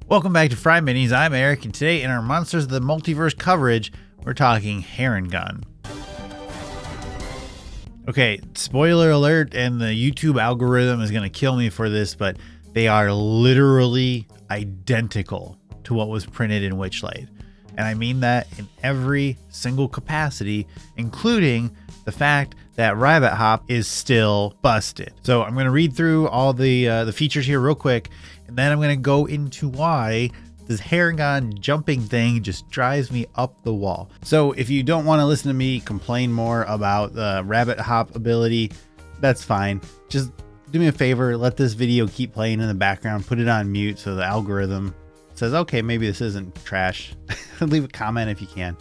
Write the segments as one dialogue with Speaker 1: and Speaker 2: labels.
Speaker 1: Welcome back to FryMinis. I'm Eric, and today in our Monsters of the Multiverse coverage, we're talking Harengon. Okay, spoiler alert, and the YouTube algorithm is going to kill me for this, but they are literally identical to what was printed in Witchlight. And I mean that in every single capacity, including the fact that Rabbit Hop is still busted. So I'm going to read through all the features here real quick, and then I'm going to go into why this Harengon jumping thing just drives me up the wall. So if you don't want to listen to me complain more about the Rabbit Hop ability, that's fine. Just do me a favor, let this video keep playing in the background, put it on mute so the algorithm says, okay, maybe this isn't trash. Leave a comment if you can.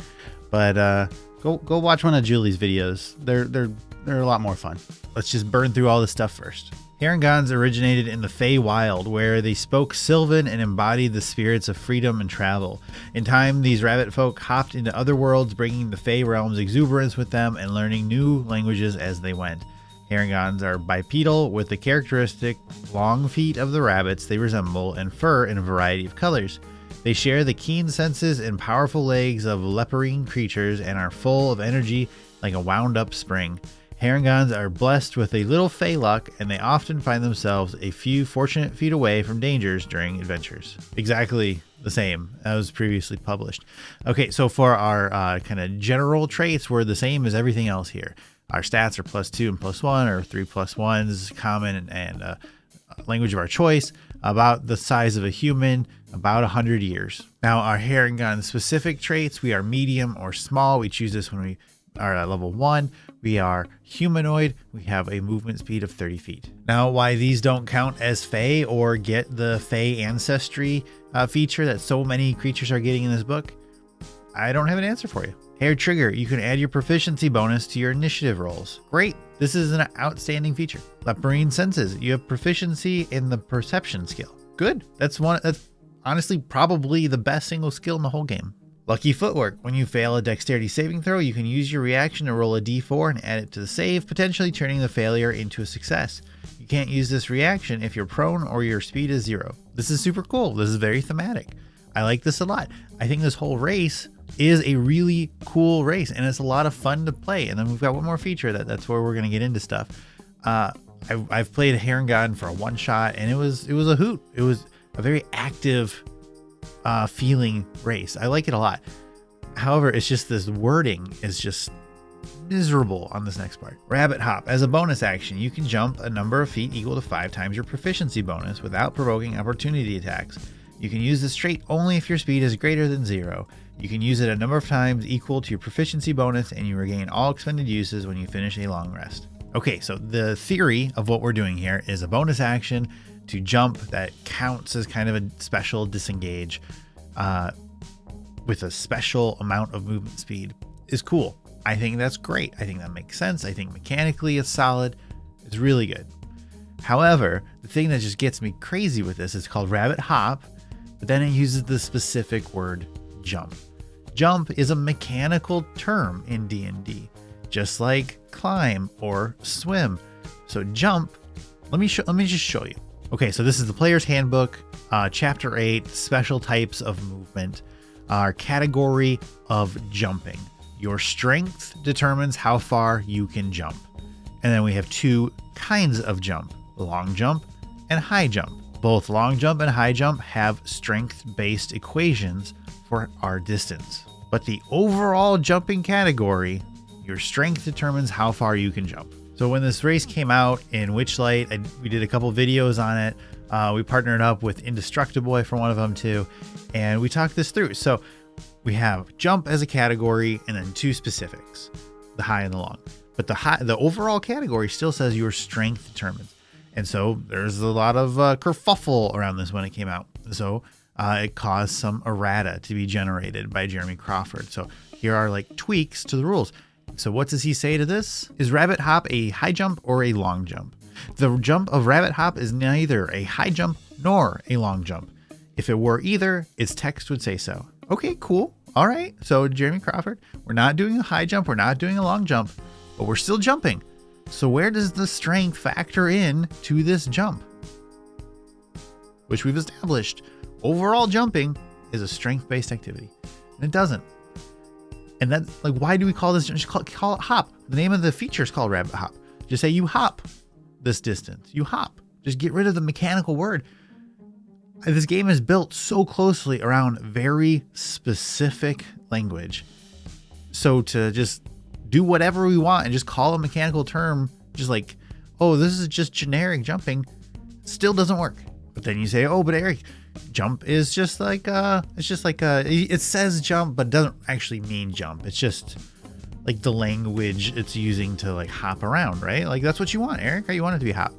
Speaker 1: But go watch one of Julie's videos. They're a lot more fun. Let's just burn through all this stuff first. Harengons originated in the Feywild, where they spoke Sylvan and embodied the spirits of freedom and travel. In time, these rabbit folk hopped into other worlds, bringing the Fey realm's exuberance with them and learning new languages as they went. Harengons are bipedal, with the characteristic long feet of the rabbits they resemble and fur in a variety of colors. They share the keen senses and powerful legs of leporine creatures and are full of energy like a wound-up spring. Harengons are blessed with a little fey luck, and they often find themselves a few fortunate feet away from dangers during adventures. Exactly the same as previously published. Okay, so for our kind of general traits, we're the same as everything else here. Our stats are +2 and +1, or 3 +1s, common and language of our choice, about the size of a human, about 100 years. Now, our Harengon specific traits, we are medium or small. We choose this when we are at level 1. We are humanoid. We have a movement speed of 30 feet. Now, why these don't count as Fey or get the Fey ancestry feature that so many creatures are getting in this book, I don't have an answer for you. Hair Trigger, you can add your proficiency bonus to your initiative rolls. Great, this is an outstanding feature. Leporine Senses, you have proficiency in the perception skill. Good, that's honestly probably the best single skill in the whole game. Lucky Footwork, when you fail a dexterity saving throw, you can use your reaction to roll a d4 and add it to the save, potentially turning the failure into a success. You can't use this reaction if you're prone or your speed is 0. This is super cool. This is very thematic. I like this a lot. I think this whole race is a really cool race, and it's a lot of fun to play. And then we've got one more feature that's where we're going to get into stuff. I've played Harengon for a one shot, and it was a hoot. It was a very active feeling race. I like it a lot. However, it's just this wording is just miserable on this next part. Rabbit Hop. As a bonus action, you can jump a number of feet equal to 5 times your proficiency bonus without provoking opportunity attacks. You can use this trait only if your speed is greater than 0. You can use it a number of times equal to your proficiency bonus, and you regain all expended uses when you finish a long rest. Okay, so the theory of what we're doing here is a bonus action to jump that counts as kind of a special disengage with a special amount of movement speed is cool. I think that's great. I think that makes sense. I think mechanically it's solid. It's really good. However, the thing that just gets me crazy with this is called Rabbit Hop, but then it uses the specific word jump. Jump is a mechanical term in D&D, just like climb or swim. So jump, let me just show you. Okay, so this is the player's handbook, chapter 8, special types of movement, our category of jumping. Your strength determines how far you can jump. And then we have 2 kinds of jump, long jump and high jump. Both long jump and high jump have strength-based equations for our distance. But the overall jumping category, your strength determines how far you can jump. So when this race came out in Witchlight, we did a couple videos on it. We partnered up with Indestructible for one of them too, and we talked this through. So we have jump as a category and then 2 specifics, the high and the long. But the overall category still says your strength determines. And so there's a lot of kerfuffle around this when it came out. So it caused some errata to be generated by Jeremy Crawford. So here are like tweaks to the rules. So what does he say to this? Is Rabbit Hop a high jump or a long jump? The jump of Rabbit Hop is neither a high jump nor a long jump. If it were either, its text would say so. Okay, cool. All right. So Jeremy Crawford, we're not doing a high jump. We're not doing a long jump, but we're still jumping. So where does the strength factor in to this jump? Which we've established overall jumping is a strength-based activity. And it doesn't. And that's like, why do we call this? Just call it hop. The name of the feature is called rabbit hop. Just say you hop this distance. You hop. Just get rid of the mechanical word. This game is built so closely around very specific language. So to just do whatever we want and just call a mechanical term, just like, oh, this is just generic jumping, still doesn't work. But then you say, oh, but Eric, jump is just like, it says jump, but doesn't actually mean jump. It's just like the language it's using to like hop around, right? Like that's what you want, Eric, or you want it to be hop.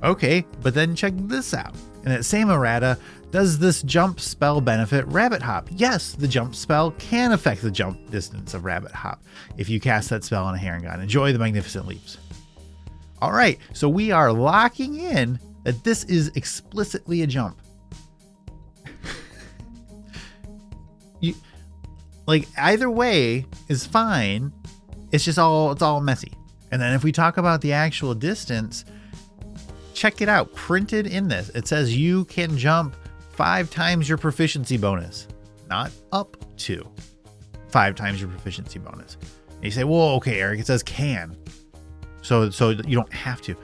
Speaker 1: Okay, but then check this out. In that same errata, does this jump spell benefit rabbit hop? Yes, the jump spell can affect the jump distance of rabbit hop if you cast that spell on a Harengon. Enjoy the magnificent leaps. All right, so we are locking in that this is explicitly a jump. Like either way is fine. It's just it's all messy. And then if we talk about the actual distance, check it out. Printed in this, it says you can jump 5 times your proficiency bonus, not up to 5 times your proficiency bonus. And you say, well, okay, Eric, it says can. So you don't have to.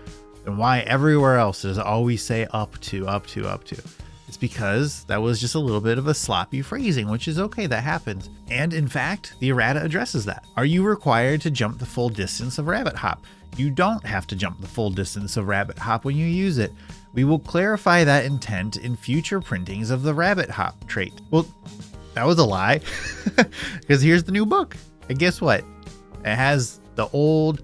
Speaker 1: And why everywhere else does it always say up to? It's because that was just a little bit of a sloppy phrasing, which is okay, that happens. And in fact, the errata addresses that. Are you required to jump the full distance of rabbit hop? You don't have to jump the full distance of rabbit hop when you use it. We will clarify that intent in future printings of the rabbit hop trait. Well, that was a lie, because here's the new book. And guess what? It has the old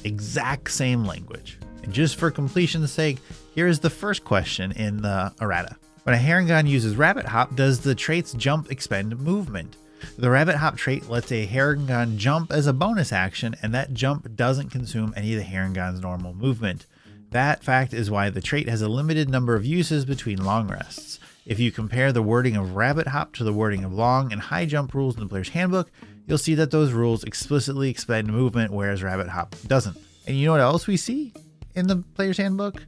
Speaker 1: exact same language. And just for completion's sake, here is the first question in the errata. When a Harengon uses rabbit hop, does the trait's jump expend movement? The rabbit hop trait lets a Harengon jump as a bonus action, and that jump doesn't consume any of the Harengon's normal movement. That fact is why the trait has a limited number of uses between long rests. If you compare the wording of rabbit hop to the wording of long and high jump rules in the player's handbook, you'll see that those rules explicitly expend movement, whereas rabbit hop doesn't. And you know what else we see in the player's handbook?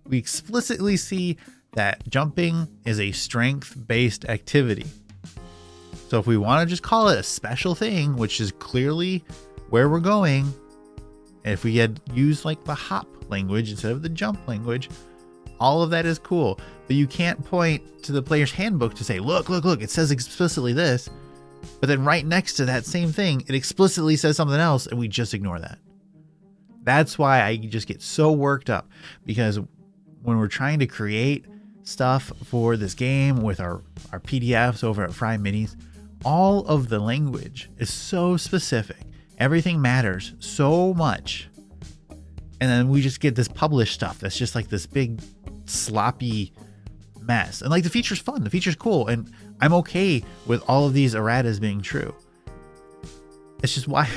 Speaker 1: We explicitly see that jumping is a strength-based activity. So if we want to just call it a special thing, which is clearly where we're going, and if we had used like the hop language instead of the jump language, all of that is cool. But you can't point to the player's handbook to say, look, it says explicitly this, but then right next to that same thing, it explicitly says something else, and we just ignore that. That's why I just get so worked up, because when we're trying to create stuff for this game with our PDFs over at FryMinis, all of the language is so specific. Everything matters so much. And then we just get this published stuff that's just like this big sloppy mess. And like the feature's fun, the feature's cool, and I'm okay with all of these erratas being true. It's just why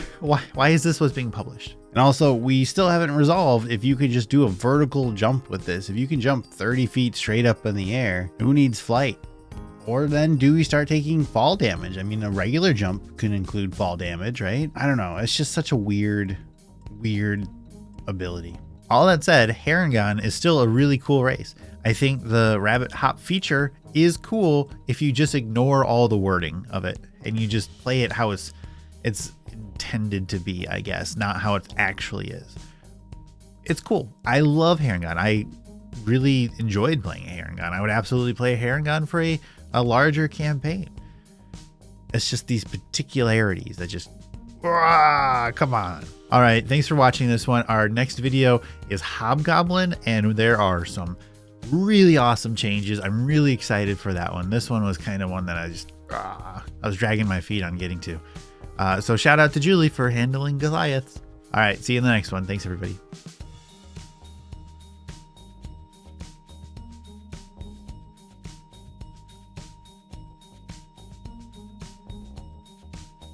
Speaker 1: is this what's being published?
Speaker 2: And also, we still haven't resolved if you could just do a vertical jump with this. If you can jump 30 feet straight up in the air, who needs flight? Or then do we start taking fall damage? I mean, a regular jump can include fall damage, right? I don't know. It's just such a weird ability.
Speaker 1: All that said, Harengon is still a really cool race. I think the rabbit hop feature is cool if you just ignore all the wording of it and you just play it how it's intended to be, I guess, not how it actually is. It's cool. I love Harengon. I really enjoyed playing a Harengon. I would absolutely play a Harengon for a larger campaign. It's just these particularities that just, come on. All right, thanks for watching this one. Our next video is Hobgoblin, and there are some really awesome changes. I'm really excited for that one. This one was kind of one that I was dragging my feet on getting to. So shout out to Julie for handling Goliaths. All right, see you in the next one. Thanks, everybody.